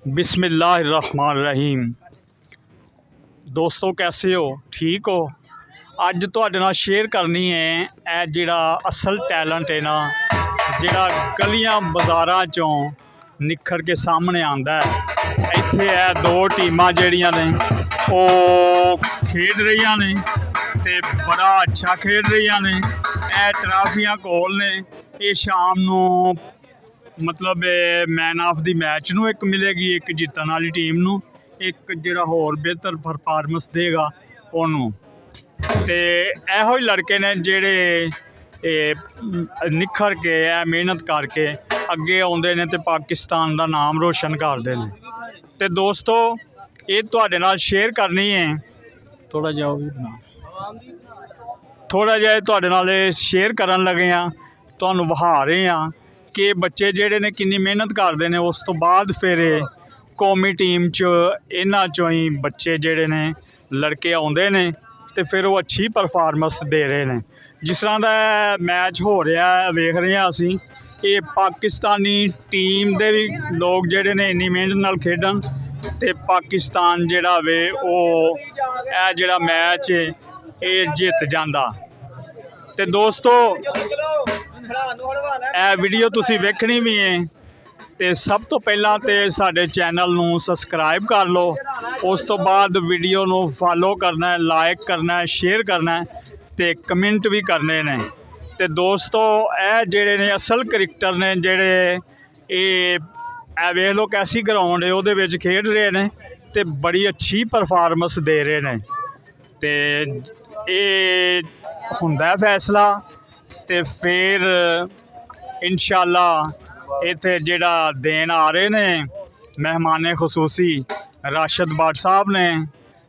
बिस्मिल्लाहिर्रहमानिर्रहीम। दोस्तों कैसे हो, ठीक हो? अज तुहाडे नाल शेयर करनी है ए जिहड़ा असल टैलेंट है ना, जिहड़ा गलियां बाज़ारां चों निखर के सामने आंदा है। इत्थे ए दो टीमां जिहड़ियां ने ओह खेड रहियां ने ते बड़ा अच्छा खेड रहियां ने। ए ट्राफियां कोल ने। ये शाम नूं मतलब मैन ऑफ द मैच नूं एक मिलेगी, एक जितण वाली टीम नूं, एक जिहड़ा होर बेहतर परफॉर्मेंस देगा ओनूं। ते इहो ही लड़के ने जिहड़े निखर के मेहनत करके अगे आउंदे ने ते पाकिस्तान दा नाम रोशन करदे ने। ते दोस्तों ये तुहाडे नाल शेयर करनी है, थोड़ा जिहा भी बना, थोड़ा जिहा तुहाडे नाल शेयर करन लगे हाँ, तुहानूं विखा रहे हैं कि बच्चे जिहड़े ने किन्नी मेहनत करते हैं। उस तो बाद फिर कौमी टीम च इन्हां चों ही बच्चे जिहड़े ने लड़के आउंदे ने ते फिर वो अच्छी परफॉर्मेंस दे रहे हैं। जिस तरह का मैच हो रहा है वेख रहे हैं असीं, ये पाकिस्तानी टीम दे भी लोग जिहड़े ने इन्नी मेहनत नाल खेडन ते पाकिस्तान जिहड़ा वे ओह ए जिहड़ा मैच ये जित जांदा। ते दोस्तों ए वीडियो तुसी वेखनी भी है तो सब तो पहला तो साडे चैनल नूं सबसक्राइब कर लो। उस तो बाद वीडियो नूं फॉलो करना है, लाइक करना है, शेयर करना है ते कमेंट भी करने ने। ते दोस्तों ए जिहड़े ने असल क्रिकेटर ने जिहड़े ये वेख लो कैसी ग्राउंड है उहदे विच खेड रहे ने ते बड़ी अच्छी परफॉर्मेंस दे रहे ने। ते ये हुंदा फैसला ते फिर इंशाअल्लाह इत्थे जिहड़ा देन आ रहे ने मेहमान खसूसी राशिद भट्ट साहब ने,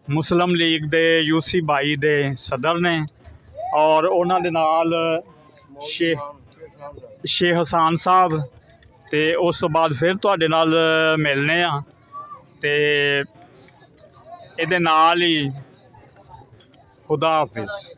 मुस्लिम लीग दे यूसी बाई दे सदर ने, और उन्हां दे नाल शेख हसान साहब। ते उस तो बाद फिर तुहाडे नाल मिलने आ ते इहदे नाल ही खुदा हाफिज़।